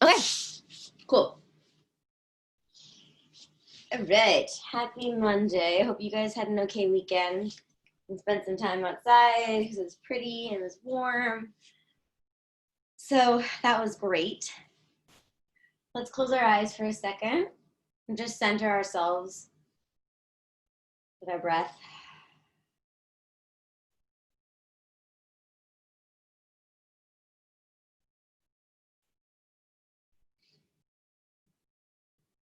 Okay, cool. All right, happy Monday. I hope you guys had an okay weekend and spent some time outside because it was pretty and it was warm. So that was great. Let's close our eyes for a second and just center ourselves with our breath.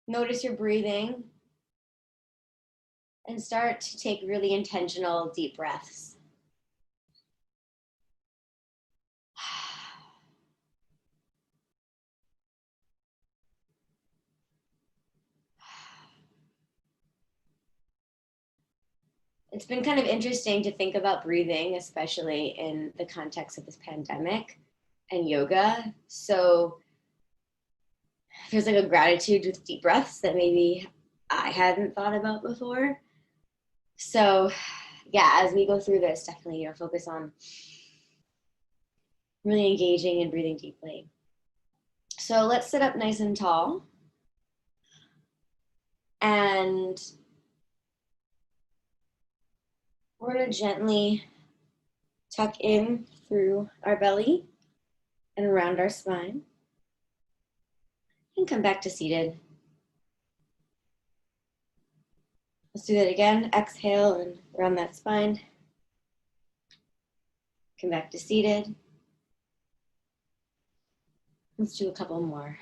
Notice your breathing and start to take really intentional deep breaths. It's been kind of interesting to think about breathing, especially in the context of this pandemic and yoga. So there's like a gratitude with deep breaths that maybe I hadn't thought about before. So yeah, as we go through this, definitely focus on really engaging and breathing deeply. So let's sit up nice and tall. And we're gonna gently tuck in through our belly and around our spine. And come back to seated. Let's do that again. Exhale and around that spine. Come back to seated. Let's do a couple more.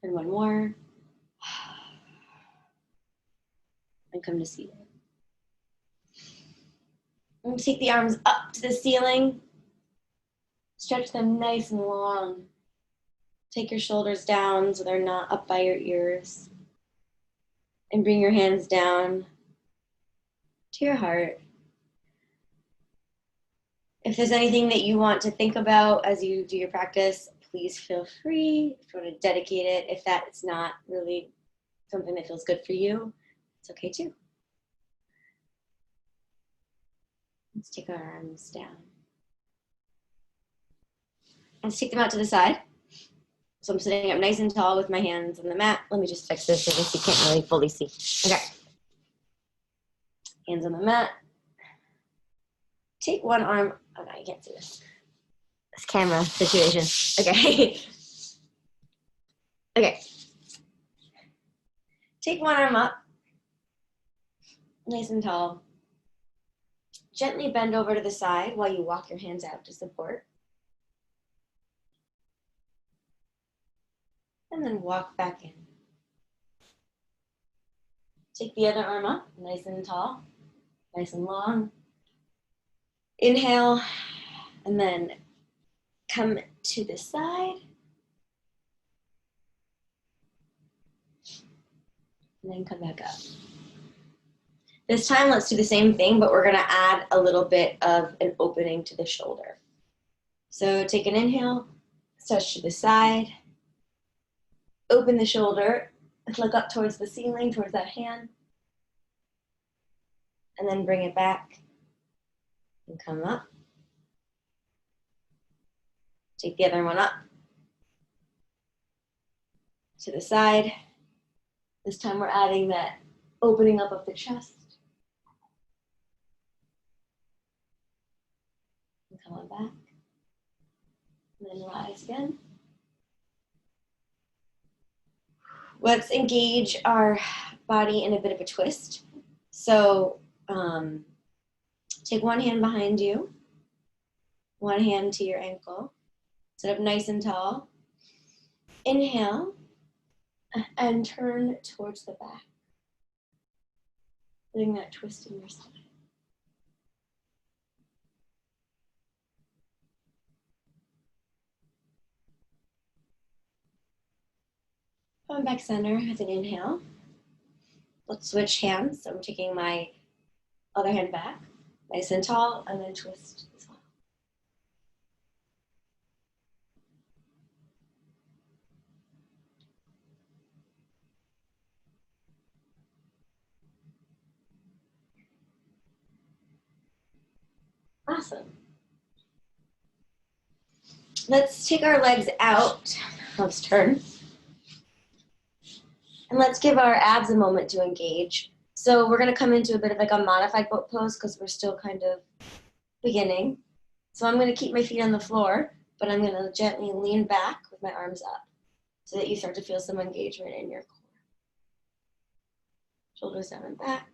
And one more. And come to seated. And take the arms up to the ceiling. Stretch them nice and long. Take your shoulders down so they're not up by your ears. And bring your hands down to your heart. If there's anything that you want to think about as you do your practice, please feel free if you want to dedicate it. If that's not really something that feels good for you, it's okay too. Let's take our arms down. Let's take them out to the side. So I'm sitting up nice and tall with my hands on the mat. Let me just fix this in case you can't really fully see. Okay. Hands on the mat. Take one arm. Oh no, you can't see this. This camera situation. Okay. Okay. Take one arm up. Nice and tall. Gently bend over to the side while you walk your hands out to support. And then walk back in. Take the other arm up, nice and tall, nice and long. Inhale, and then come to the side. And then come back up. This time, let's do the same thing, but we're gonna add a little bit of an opening to the shoulder. So take an inhale, stretch to the side, open the shoulder, look up towards the ceiling, towards that hand, and then bring it back and come up. Take the other one up to the side. This time we're adding that opening up of the chest. And come on back. And then rise again. Let's engage our body in a bit of a twist. So take one hand behind you, one hand to your ankle. Sit up nice and tall. Inhale and turn towards the back. Feeling that twist in your spine. Come back center with an inhale. Let's switch hands. So I'm taking my other hand back, nice and tall, and then twist as well. Awesome. Let's take our legs out. Let's turn. And let's give our abs a moment to engage. So we're going to come into a bit of like a modified boat pose because we're still kind of beginning. So I'm going to keep my feet on the floor, but I'm going to gently lean back with my arms up so that you start to feel some engagement in your core. Shoulders down and back.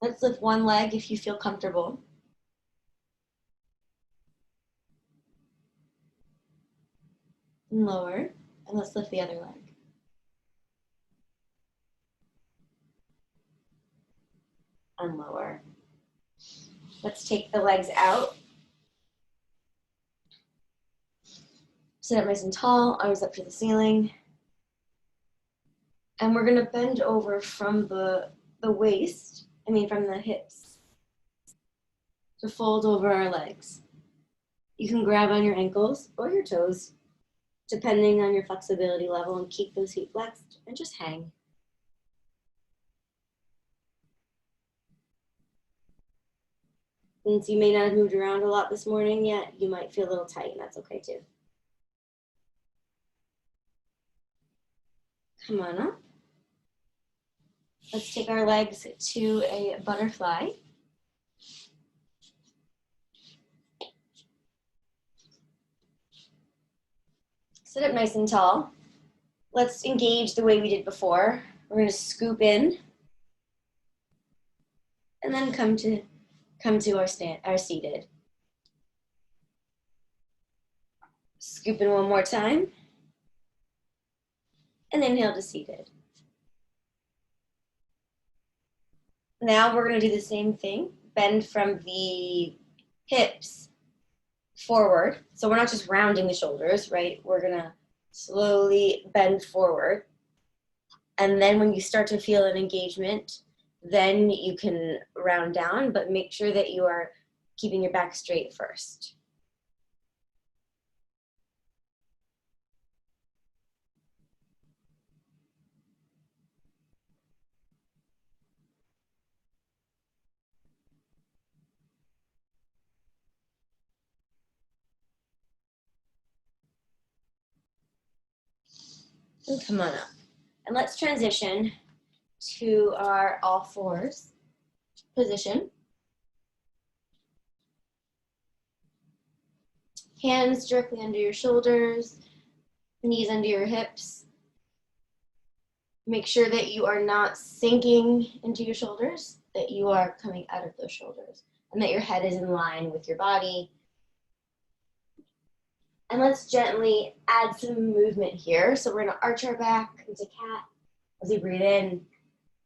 Let's lift one leg if you feel comfortable. And lower, and let's lift the other leg. And lower. Let's take the legs out. Sit up nice and tall, arms up to the ceiling. And we're gonna bend over from the waist, from the hips, to fold over our legs. You can grab on your ankles or your toes, depending on your flexibility level, and keep those feet flexed and just hang. Since you may not have moved around a lot this morning yet, you might feel a little tight, and that's okay too. Come on up. Let's take our legs to a butterfly. Sit up nice and tall. Let's engage the way we did before. We're going to scoop in and then come to our seated. Scoop in one more time and inhale to seated. Now we're going to do the same thing. Bend from the hips forward. So we're not just rounding the shoulders, right? We're going to slowly bend forward. And then when you start to feel an engagement, then you can round down, but make sure that you are keeping your back straight first. And come on up. And let's transition to our all fours position. Hands directly under your shoulders, knees under your hips. Make sure that you are not sinking into your shoulders, that you are coming out of those shoulders, and that your head is in line with your body. And let's gently add some movement here. So we're gonna arch our back into cat as we breathe in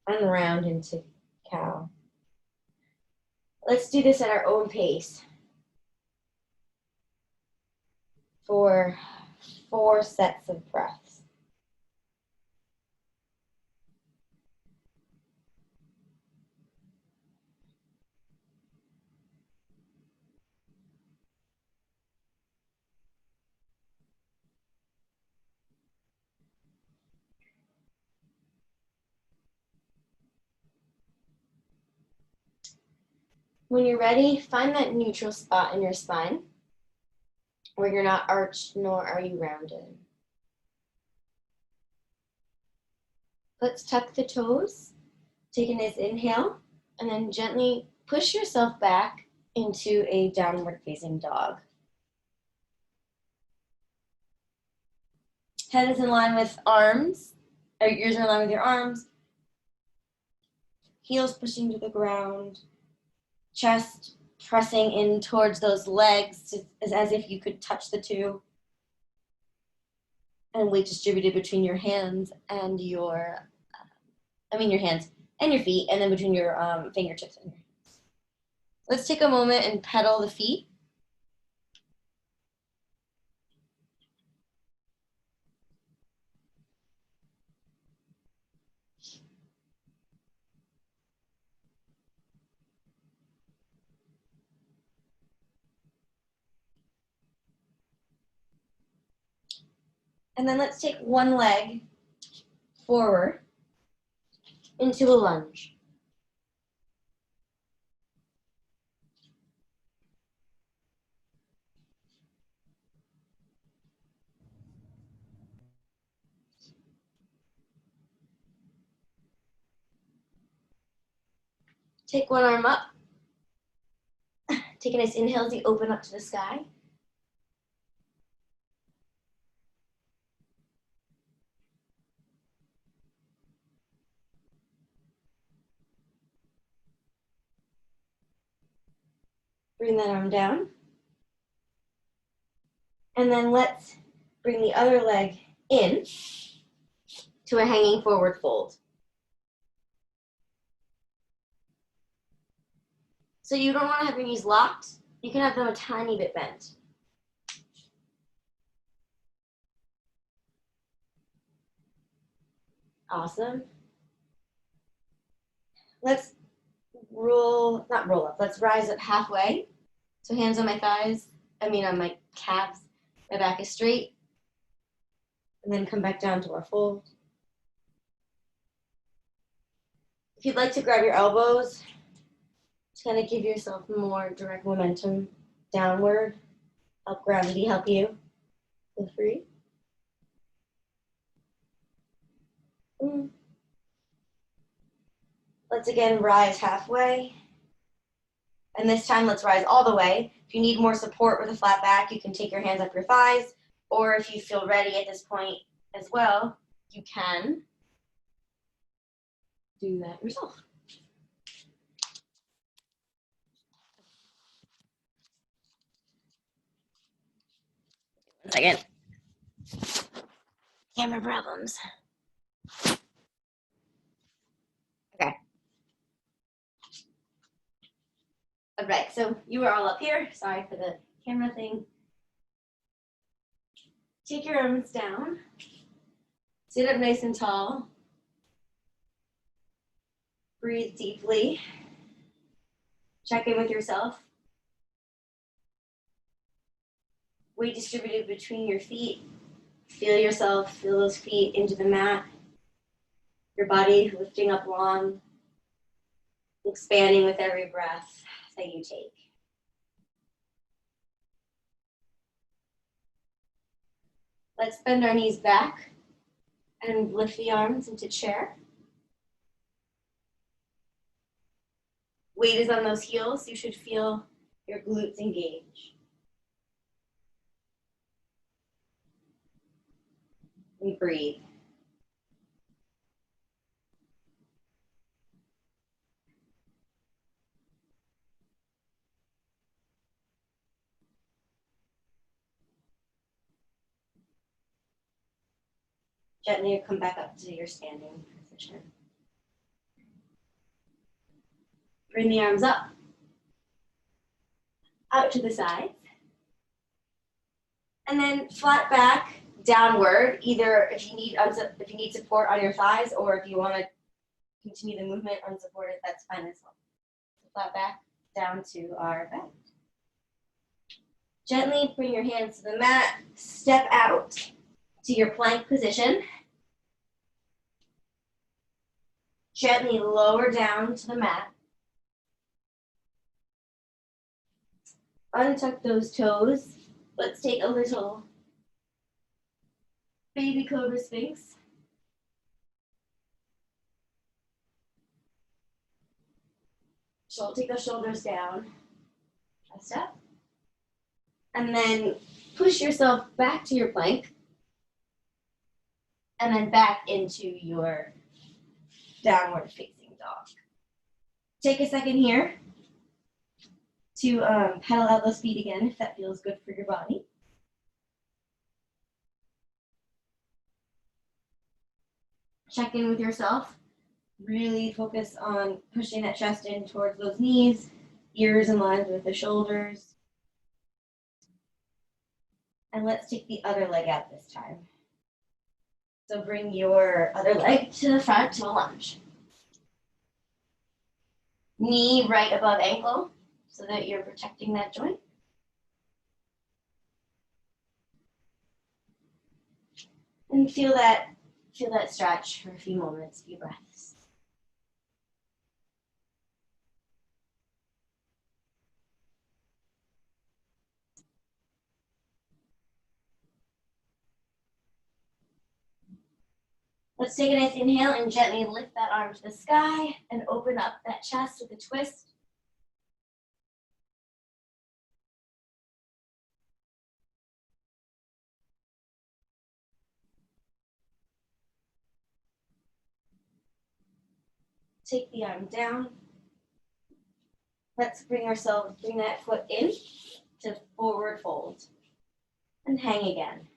and round into cow. Let's do this at our own pace for 4 sets of breaths. When you're ready, find that neutral spot in your spine where you're not arched nor are you rounded. Let's tuck the toes, take a nice inhale, and then gently push yourself back into a downward facing dog. Head is in line with arms, or ears are in line with your arms. Heels pushing to the ground. Chest pressing in towards those legs as if you could touch the two. And weight distributed between your hands and your hands and your feet, and then between your fingertips and your hands. Let's take a moment and pedal the feet. And then let's take one leg forward into a lunge. Take one arm up. Take a nice inhale as you open up to the sky. Bring that arm down. And then let's bring the other leg in to a hanging forward fold. So you don't want to have your knees locked. You can have them a tiny bit bent. Awesome. Let's not roll up. Let's rise up halfway. So hands on my thighs, on my calves. My back is straight. And then come back down to our fold. If you'd like to grab your elbows, to kind of give yourself more direct momentum downward, help gravity help you. Feel free. Let's again rise halfway. And this time let's rise all the way. If you need more support with a flat back, you can take your hands up your thighs, or if you feel ready at this point as well, you can do that yourself. 1 second. Camera problems. Okay. All right, so you were all up here. Sorry for the camera thing. Take your arms down. Sit up nice and tall. Breathe deeply. Check in with yourself. Weight distributed between your feet. Feel yourself, feel those feet into the mat. Your body lifting up long, expanding with every breath that you take. Let's bend our knees back and lift the arms into chair. Weight is on those heels. You should feel your glutes engage. And breathe. Gently come back up to your standing position. Bring the arms up, out to the sides. And then flat back, downward, either if you need support on your thighs, or if you want to continue the movement unsupported, that's fine as well. So flat back, down to our back. Gently bring your hands to the mat, step out to your plank position. Gently lower down to the mat. Untuck those toes. Let's take a little baby cobra sphinx. Take the shoulders down. A step. And then push yourself back to your plank. And then back into your downward facing dog. Take a second here to pedal out those feet again if that feels good for your body. Check in with yourself. Really focus on pushing that chest in towards those knees, ears in line with the shoulders. And let's take the other leg out this time. So bring your other leg to the front to a lunge. Knee right above ankle so that you're protecting that joint. And feel that stretch for a few moments, few breaths. Let's take a nice inhale and gently lift that arm to the sky and open up that chest with a twist. Take the arm down. Let's bring that foot in to forward fold and hang again.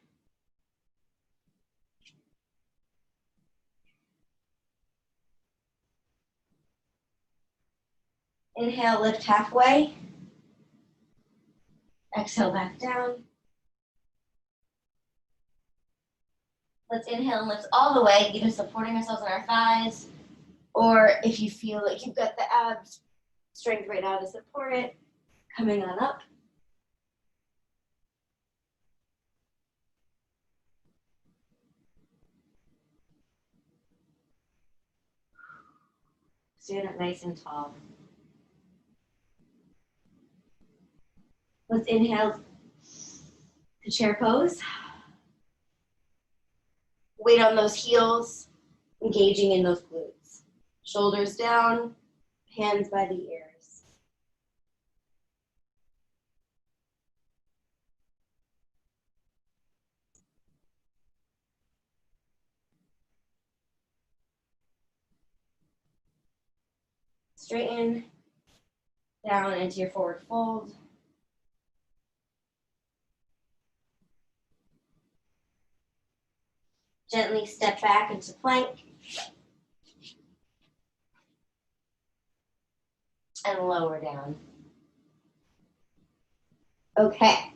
Inhale, lift halfway. Exhale, back down. Let's inhale and lift all the way, either supporting ourselves on our thighs, or if you feel like you've got the abs strength right now to support it, coming on up. Stand up nice and tall. Let's inhale to chair pose. Weight on those heels, engaging in those glutes. Shoulders down, hands by the ears. Straighten down into your forward fold. Gently step back into plank. And lower down. Okay.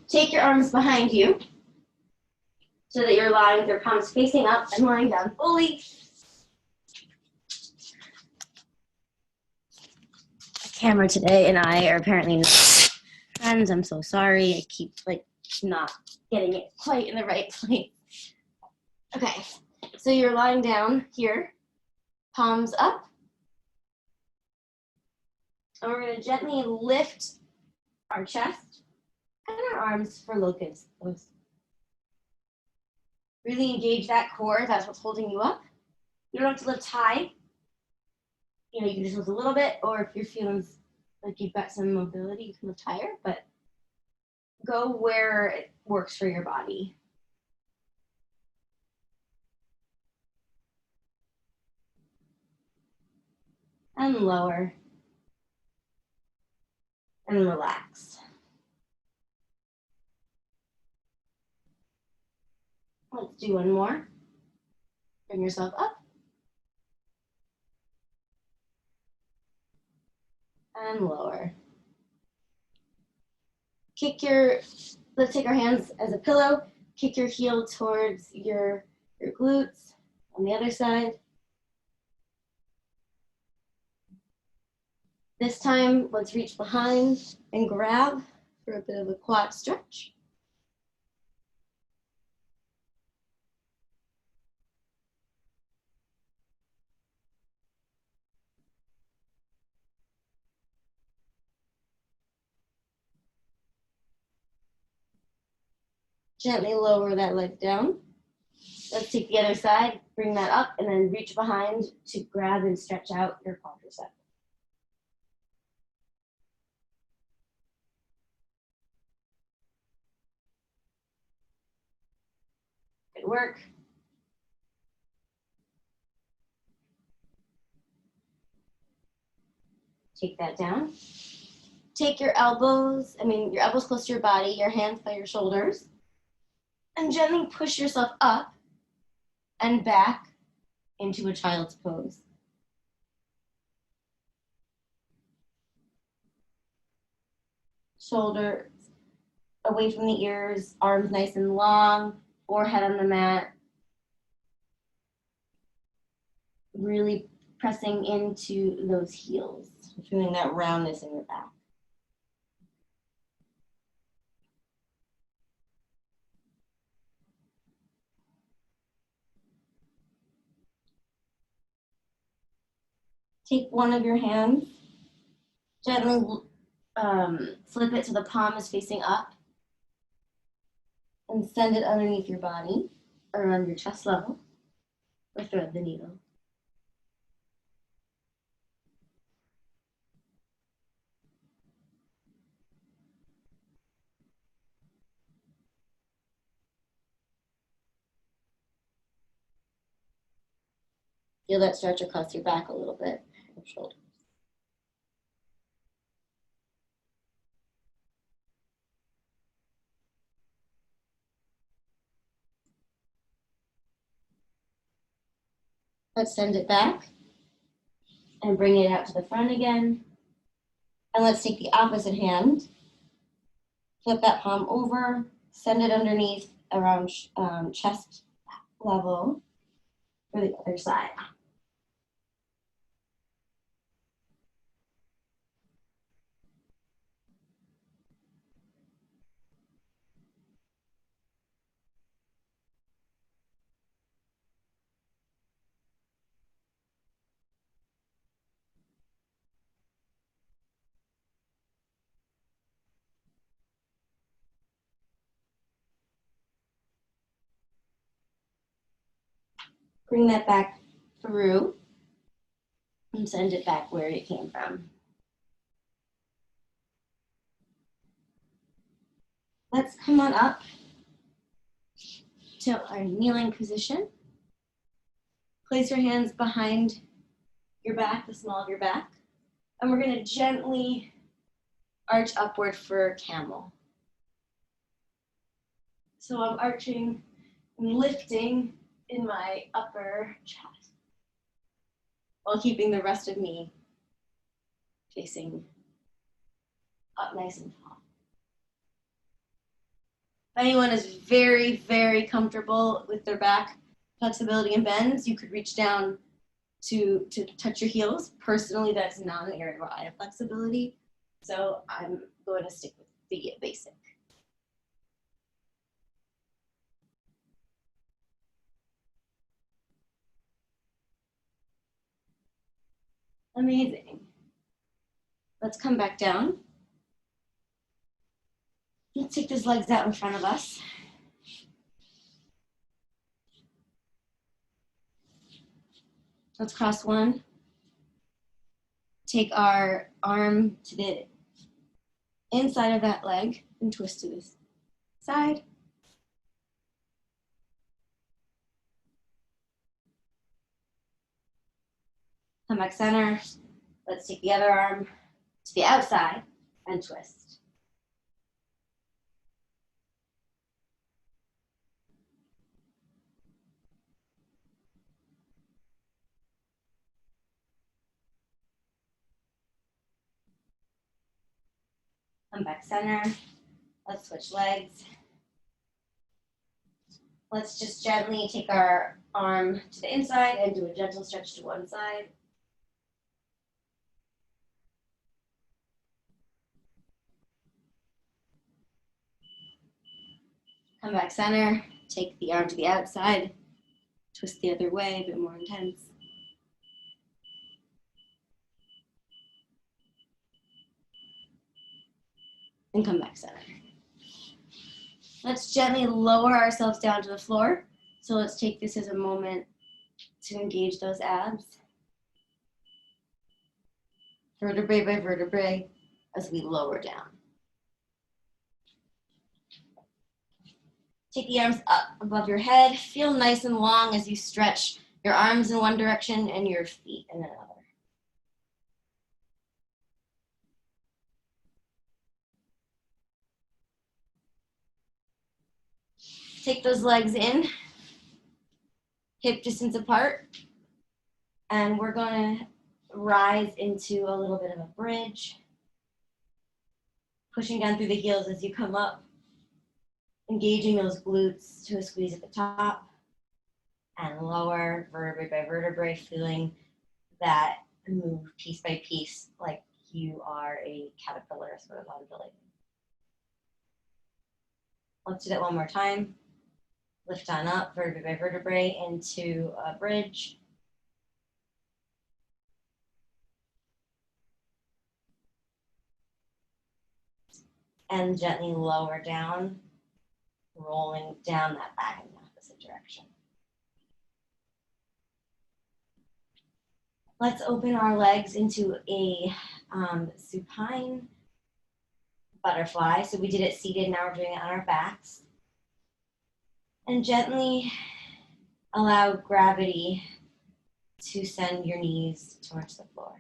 Take your arms behind you so that you're lying with your palms facing up and lying down fully. The camera today and I are apparently not friends. I'm so sorry. I keep not getting it quite in the right place. Okay, so you're lying down here, palms up. And we're gonna gently lift our chest and our arms for locust pose. Really engage that core, that's what's holding you up. You don't have to lift high. You can just lift a little bit, or if you're feeling like you've got some mobility, you can lift higher, but go where it works for your body. And lower. And relax. Let's do one more. Bring yourself up. And lower. Let's take our hands as a pillow. Kick your heel towards your glutes on the other side. This time, let's reach behind and grab for a bit of a quad stretch. Gently lower that leg down. Let's take the other side, bring that up, and then reach behind to grab and stretch out your quadricep. Good work. Take that down. Take your elbows close to your body, your hands by your shoulders, and gently push yourself up and back into a child's pose. Shoulders away from the ears, arms nice and long, forehead on the mat. Really pressing into those heels, feeling that roundness in your back. Take one of your hands, gently flip it so the palm is facing up, and send it underneath your body, around your chest level. or thread the needle. Feel that stretch across your back a little bit, your shoulders. Let's send it back and bring it out to the front again. And let's take the opposite hand, flip that palm over, send it underneath around chest level for the other side. Bring that back through and send it back where it came from. Let's come on up to our kneeling position. Place your hands behind your back, the small of your back, and we're going to gently arch upward for camel. So I'm arching and lifting in my upper chest while keeping the rest of me facing up nice and tall. If anyone is very, very comfortable with their back flexibility and bends, you could reach down to touch your heels. Personally, that's not an area where I have flexibility, so I'm going to stick with the basic. Amazing. Let's come back down. Let's take those legs out in front of us. Let's cross one. Take our arm to the inside of that leg and twist to this side. Come back center. Let's take the other arm to the outside and twist. Come back center. Let's switch legs. Let's just gently take our arm to the inside and do a gentle stretch to one side. Come back center. Take the arm to the outside. Twist the other way, a bit more intense. And come back center. Let's gently lower ourselves down to the floor. So let's take this as a moment to engage those abs. Vertebrae by vertebrae as we lower down. Take the arms up above your head. Feel nice and long as you stretch your arms in one direction and your feet in another. Take those legs in, hip distance apart, and we're going to rise into a little bit of a bridge, pushing down through the heels as you come up, engaging those glutes to a squeeze at the top, and lower vertebrae by vertebrae, feeling that move piece by piece like you are a caterpillar sort of undulating. Let's do that one more time. Lift on up, vertebrae by vertebrae, into a bridge. And gently lower down, rolling down that back in the opposite direction. Let's open our legs into a supine butterfly. So we did it seated, now we're doing it on our backs. And gently allow gravity to send your knees towards the floor.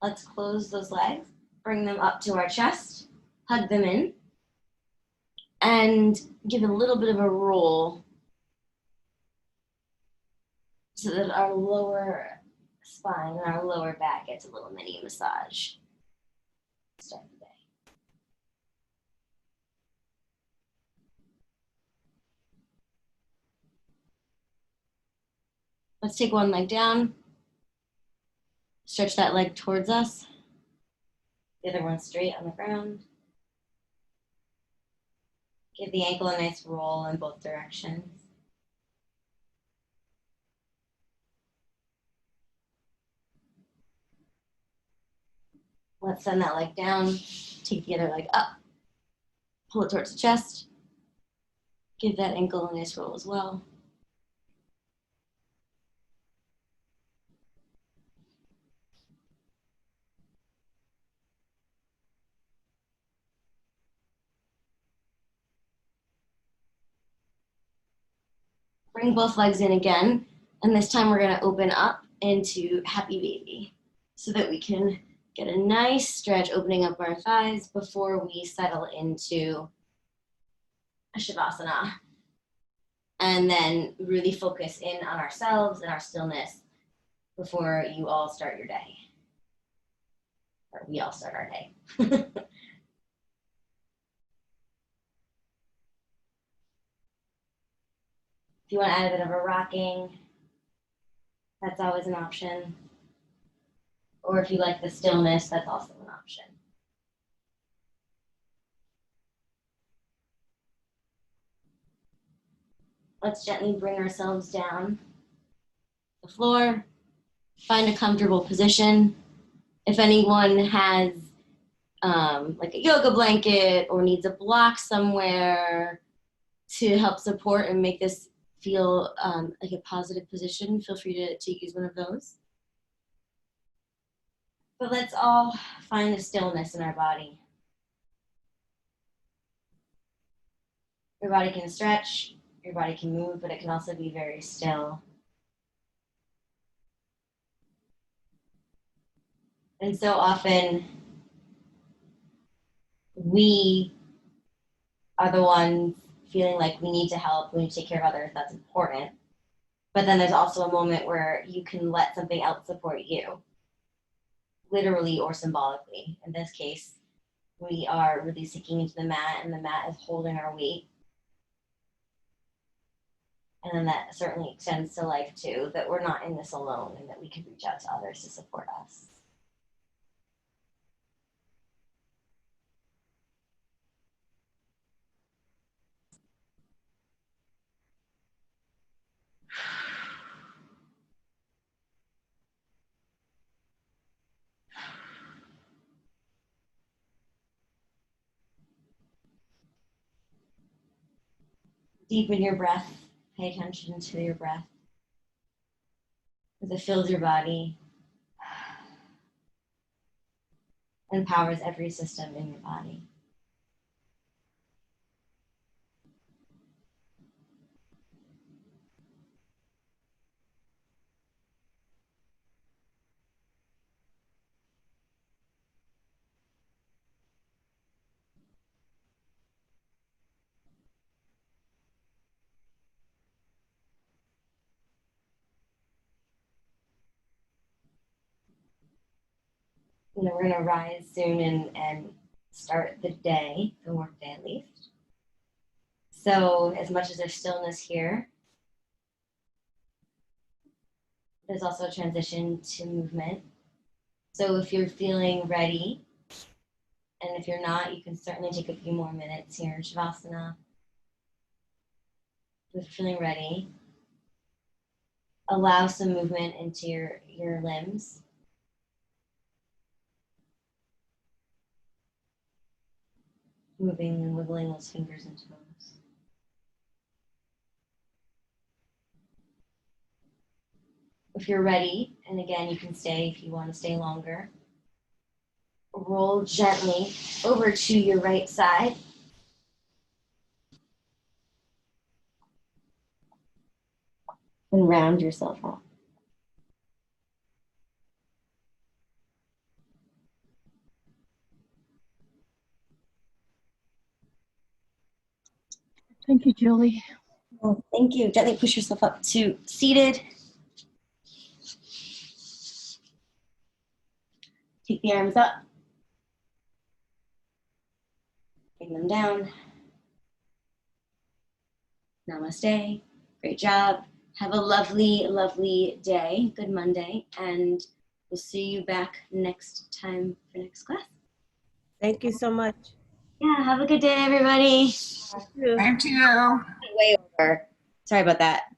Let's close those legs, bring them up to our chest, hug them in, and give it a little bit of a roll so that our lower spine and our lower back gets a little mini massage. Start the day. Let's take one leg down, stretch that leg towards us, the other one straight on the ground. Give the ankle a nice roll in both directions. Let's send that leg down, take the other leg up, pull it towards the chest. Give that ankle a nice roll as well. Bring both legs in again, and this time we're gonna open up into Happy Baby so that we can get a nice stretch opening up our thighs before we settle into a Shavasana. And then really focus in on ourselves and our stillness before you all start your day. Or we all start our day. If you want to add a bit of a rocking, that's always an option. Or if you like the stillness, that's also an option. Let's gently bring ourselves down the floor, find a comfortable position. If anyone has like a yoga blanket or needs a block somewhere to help support and make this feel like a positive position, feel free to use one of those. But let's all find a stillness in our body. Your body can stretch, your body can move, but it can also be very still. And so often, we are the ones feeling like we need to help, we need to take care of others, that's important. But then there's also a moment where you can let something else support you, literally or symbolically. In this case, we are really sinking into the mat and the mat is holding our weight. And then that certainly extends to life too, that we're not in this alone and that we can reach out to others to support us. Deepen your breath. Pay attention to your breath as it fills your body, and powers every system in your body. We're going to rise soon and start the day, the work day at least. So as much as there's stillness here, there's also a transition to movement. So if you're feeling ready, and if you're not, you can certainly take a few more minutes here in Shavasana. If you're feeling ready, allow some movement into your limbs. Moving and wiggling those fingers and toes. If you're ready, and again, you can stay if you want to stay longer, roll gently over to your right side. And round yourself up. Thank you, Julie. Well, thank you. Gently push yourself up to seated. Take the arms up. Bring them down. Namaste. Great job. Have a lovely, lovely day. Good Monday. And we'll see you back next time for next class. Thank you so much. Yeah, have a good day, everybody. You too. Thank you. Way over. Sorry about that.